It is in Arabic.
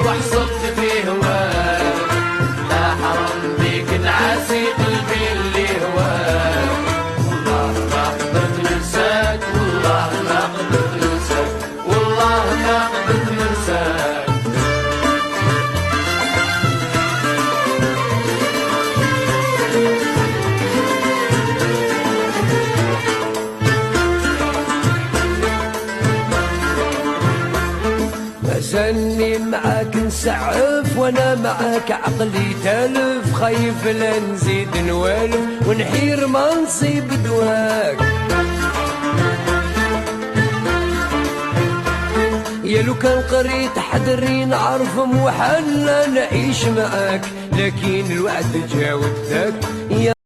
وحصلت في هواك، لا حرام بيك نعاسي قلبي اللي هواك. والله ما قدرت ننساك، والله ما قدرت ننساك، والله ما قدرت ننساك. مازالني معاك نسعف وانا معاك عقلي تالف، خايف لا نزيد نوالف ونحير ما نصيب دواك. يا لو كان قريت حدري نعرف موحل نعيش معاك، لكن الوعد جا وداك.